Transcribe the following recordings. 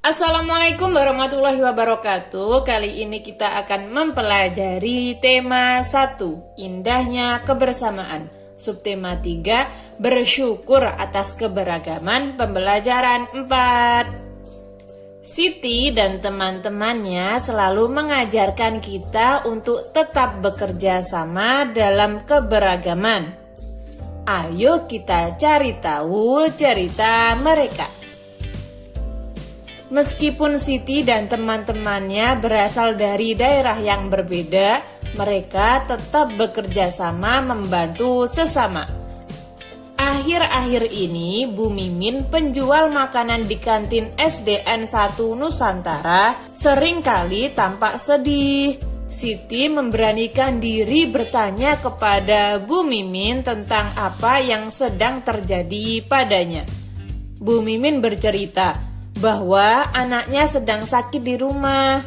Assalamualaikum warahmatullahi wabarakatuh. Kali ini kita akan mempelajari tema 1, indahnya kebersamaan. Subtema 3, bersyukur atas keberagaman. Pembelajaran 4. Siti dan teman-temannya selalu mengajarkan kita untuk tetap bekerja sama dalam keberagaman. Ayo kita cari tahu cerita mereka. Meskipun Siti dan teman-temannya berasal dari daerah yang berbeda, mereka tetap bekerja sama membantu sesama. Akhir-akhir ini, Bu Mimin, penjual makanan di kantin SDN 1 Nusantara, seringkali tampak sedih. Siti memberanikan diri bertanya kepada Bu Mimin tentang apa yang sedang terjadi padanya. Bu Mimin bercerita bahwa anaknya sedang sakit di rumah.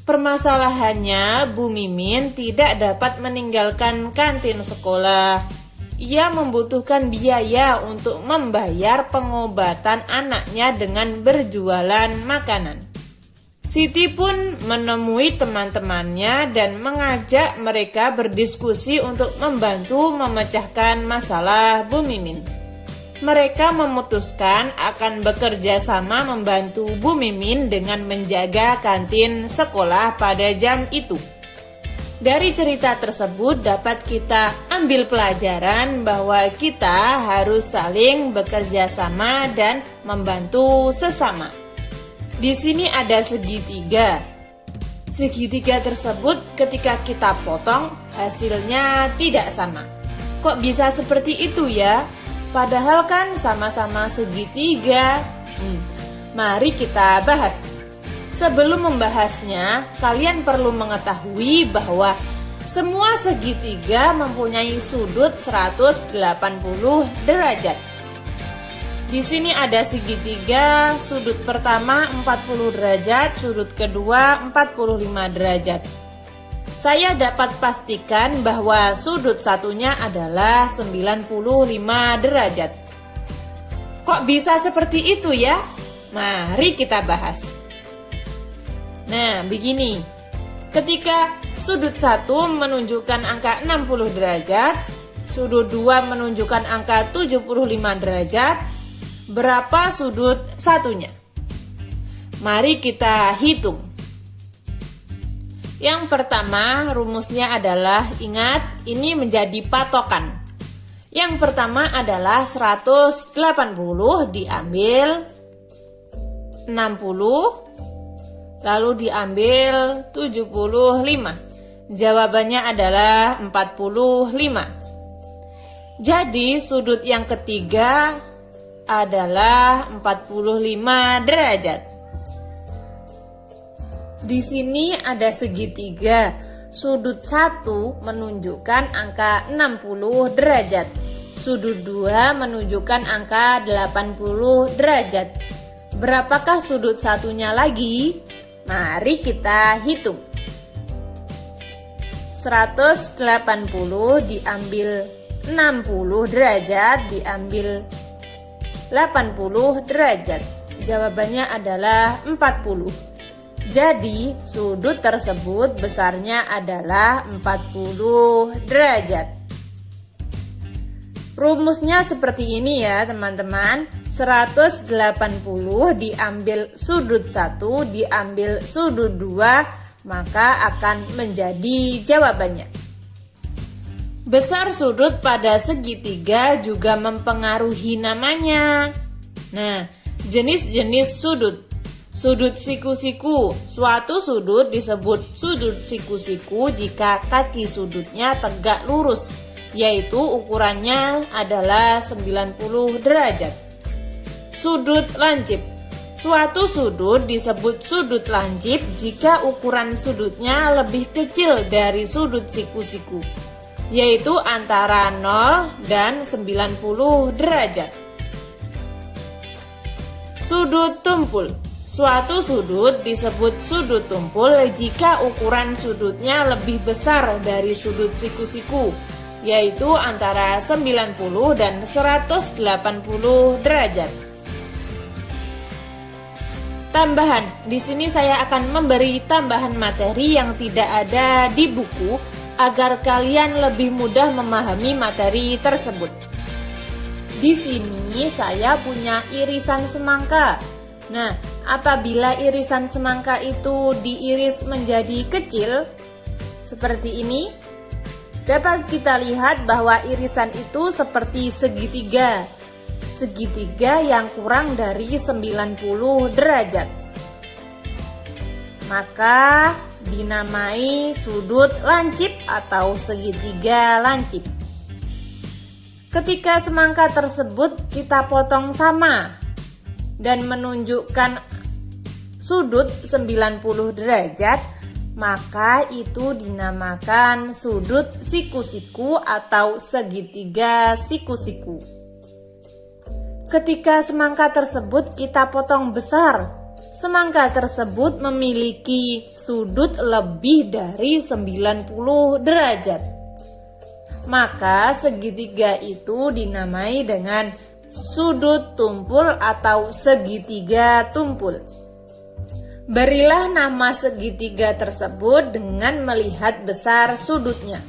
Permasalahannya, Bu Mimin tidak dapat meninggalkan kantin sekolah. Ia membutuhkan biaya untuk membayar pengobatan anaknya dengan berjualan makanan. Siti pun menemui teman-temannya dan mengajak mereka berdiskusi untuk membantu memecahkan masalah Bu Mimin. Mereka memutuskan akan bekerja sama membantu Bu Mimin dengan menjaga kantin sekolah pada jam itu. Dari cerita tersebut dapat kita ambil pelajaran bahwa kita harus saling bekerja sama dan membantu sesama. Di sini ada segitiga. Segitiga tersebut ketika kita potong hasilnya tidak sama. Kok bisa seperti itu ya? Padahal kan sama-sama segitiga. Mari kita bahas. Sebelum membahasnya, kalian perlu mengetahui bahwa semua segitiga mempunyai sudut 180 derajat. Di sini ada segitiga, sudut pertama 40 derajat, sudut kedua 45 derajat. Saya dapat pastikan bahwa sudut satunya adalah 95 derajat. Kok bisa seperti itu ya? Mari kita bahas. Nah, begini. Ketika sudut 1 menunjukkan angka 60 derajat, sudut 2 menunjukkan angka 75 derajat, berapa sudut satunya? Mari kita hitung. Yang pertama, rumusnya adalah, ingat, ini menjadi patokan. Yang pertama adalah 180 diambil 60, lalu diambil 75. Jawabannya adalah 45. Jadi, sudut yang ketiga adalah 45 derajat. Di sini ada segitiga. Sudut 1 menunjukkan angka 60 derajat. Sudut 2 menunjukkan angka 80 derajat. Berapakah sudut satunya lagi? Mari kita hitung. 180 diambil 60 derajat diambil 80 derajat. Jawabannya adalah 40. Jadi, sudut tersebut besarnya adalah 40 derajat. Rumusnya seperti ini ya, teman-teman. 180 diambil sudut 1 diambil sudut 2, maka akan menjadi jawabannya. Besar sudut pada segitiga juga mempengaruhi namanya. Nah, jenis-jenis sudut. Sudut siku-siku. Suatu sudut disebut sudut siku-siku jika kaki sudutnya tegak lurus, yaitu ukurannya adalah 90 derajat. Sudut lancip. Suatu sudut disebut sudut lancip jika ukuran sudutnya lebih kecil dari sudut siku-siku, yaitu antara 0 dan 90 derajat. Sudut tumpul. Suatu sudut disebut sudut tumpul jika ukuran sudutnya lebih besar dari sudut siku-siku, yaitu antara 90 dan 180 derajat. Tambahan, di sini saya akan memberi tambahan materi yang tidak ada di buku agar kalian lebih mudah memahami materi tersebut. Di sini saya punya irisan semangka. Nah, apabila irisan semangka itu diiris menjadi kecil seperti ini, dapat kita lihat bahwa irisan itu seperti segitiga. Segitiga yang kurang dari 90 derajat. Maka dinamai sudut lancip atau segitiga lancip. Ketika semangka tersebut kita potong sama dan menunjukkan sudut 90 derajat, maka itu dinamakan sudut siku-siku atau segitiga siku-siku. Ketika semangka tersebut kita potong besar, semangka tersebut memiliki sudut lebih dari 90 derajat. Maka segitiga itu dinamai dengan sudut tumpul atau segitiga tumpul. Berilah nama segitiga tersebut dengan melihat besar sudutnya.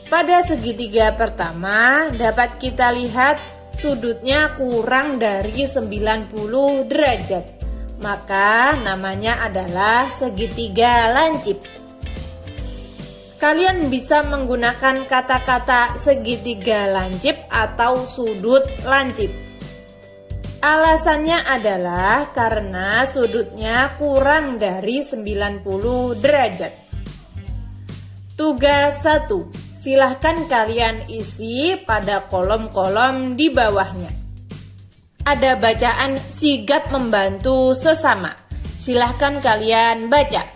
Pada segitiga pertama dapat kita lihat sudutnya kurang dari 90 derajat. Maka namanya adalah segitiga lancip. Kalian bisa menggunakan kata-kata segitiga lancip atau sudut lancip. Alasannya adalah karena sudutnya kurang dari 90 derajat. Tugas 1. Silahkan kalian isi pada kolom-kolom di bawahnya. Ada bacaan sigap membantu sesama. Silahkan kalian baca.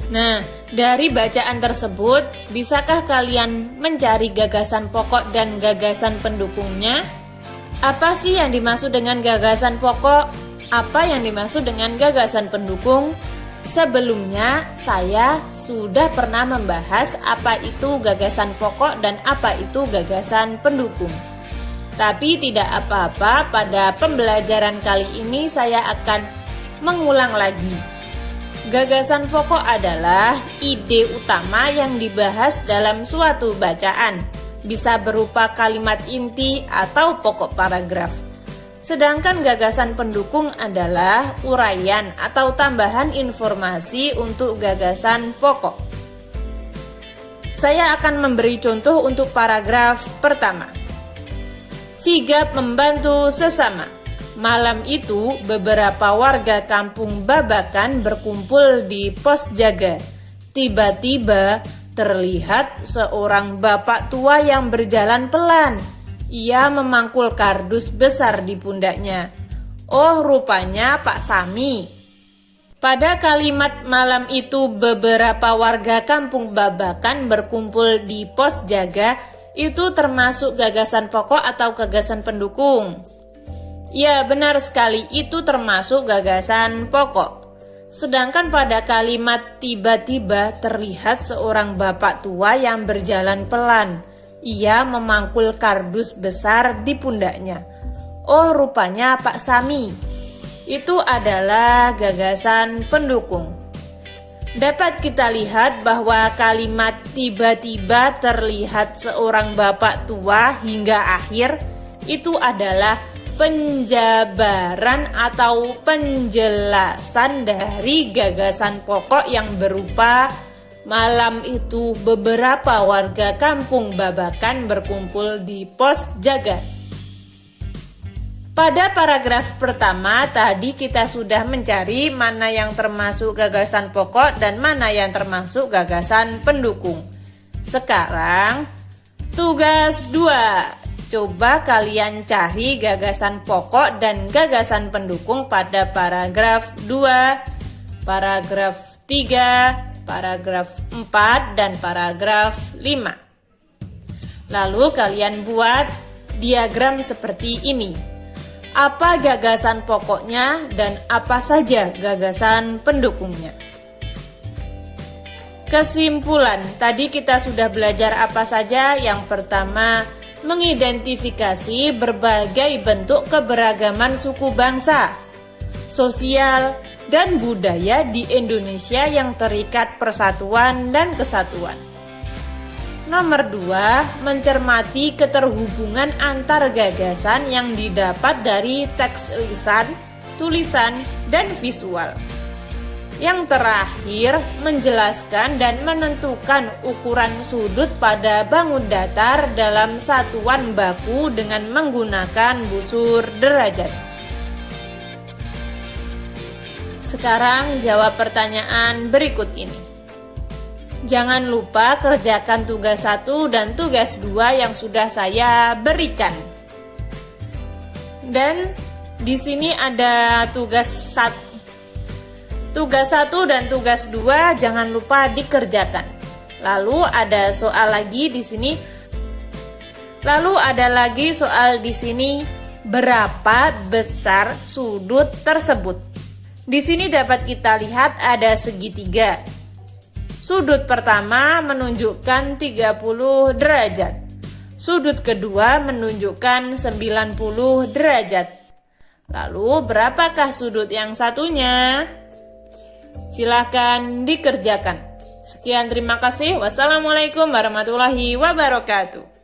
Nah, dari bacaan tersebut, bisakah kalian mencari gagasan pokok dan gagasan pendukungnya? Apa sih yang dimaksud dengan gagasan pokok? Apa yang dimaksud dengan gagasan pendukung? Sebelumnya, saya sudah pernah membahas apa itu gagasan pokok dan apa itu gagasan pendukung. Tapi tidak apa-apa, pada pembelajaran kali ini saya akan mengulang lagi. Gagasan pokok adalah ide utama yang dibahas dalam suatu bacaan, bisa berupa kalimat inti atau pokok paragraf. Sedangkan gagasan pendukung adalah uraian atau tambahan informasi untuk gagasan pokok. Saya akan memberi contoh untuk paragraf pertama. Sigap membantu sesama. Malam itu, beberapa warga kampung Babakan berkumpul di pos jaga. Tiba-tiba, terlihat seorang bapak tua yang berjalan pelan. Ia memangkul kardus besar di pundaknya. Oh, rupanya Pak Sami. Pada kalimat malam itu, beberapa warga kampung Babakan berkumpul di pos jaga. Itu termasuk gagasan pokok atau gagasan pendukung? Ya, benar sekali, itu termasuk gagasan pokok. Sedangkan pada kalimat tiba-tiba terlihat seorang bapak tua yang berjalan pelan. Ia memangkul kardus besar di pundaknya. Oh, rupanya Pak Sami. Itu adalah gagasan pendukung. Dapat kita lihat bahwa kalimat tiba-tiba terlihat seorang bapak tua hingga akhir itu adalah penjabaran atau penjelasan dari gagasan pokok yang berupa malam itu beberapa warga kampung Babakan berkumpul di pos jaga. Pada paragraf pertama tadi kita sudah mencari mana yang termasuk gagasan pokok dan mana yang termasuk gagasan pendukung. Sekarang tugas 2. Coba kalian cari gagasan pokok dan gagasan pendukung pada paragraf 2, paragraf 3, paragraf 4, dan paragraf 5. Lalu kalian buat diagram seperti ini. Apa gagasan pokoknya dan apa saja gagasan pendukungnya? Kesimpulan, tadi kita sudah belajar apa saja. Yang pertama, mengidentifikasi berbagai bentuk keberagaman suku bangsa, sosial, dan budaya di Indonesia yang terikat persatuan dan kesatuan. Nomor 2, mencermati keterhubungan antar gagasan yang didapat dari teks lisan, tulisan, dan visual. Yang terakhir, menjelaskan dan menentukan ukuran sudut pada bangun datar dalam satuan baku dengan menggunakan busur derajat. Sekarang jawab pertanyaan berikut ini. Jangan lupa kerjakan tugas 1 dan tugas 2 yang sudah saya berikan. Dan di sini ada tugas 1 dan tugas 2 jangan lupa dikerjakan. Lalu ada soal lagi di sini. Lalu ada lagi soal di sini, berapa besar sudut tersebut? Di sini dapat kita lihat ada segitiga. Sudut pertama menunjukkan 30 derajat. Sudut kedua menunjukkan 90 derajat. Lalu berapakah sudut yang satunya? Silakan dikerjakan. Sekian, terima kasih. Wassalamualaikum warahmatullahi wabarakatuh.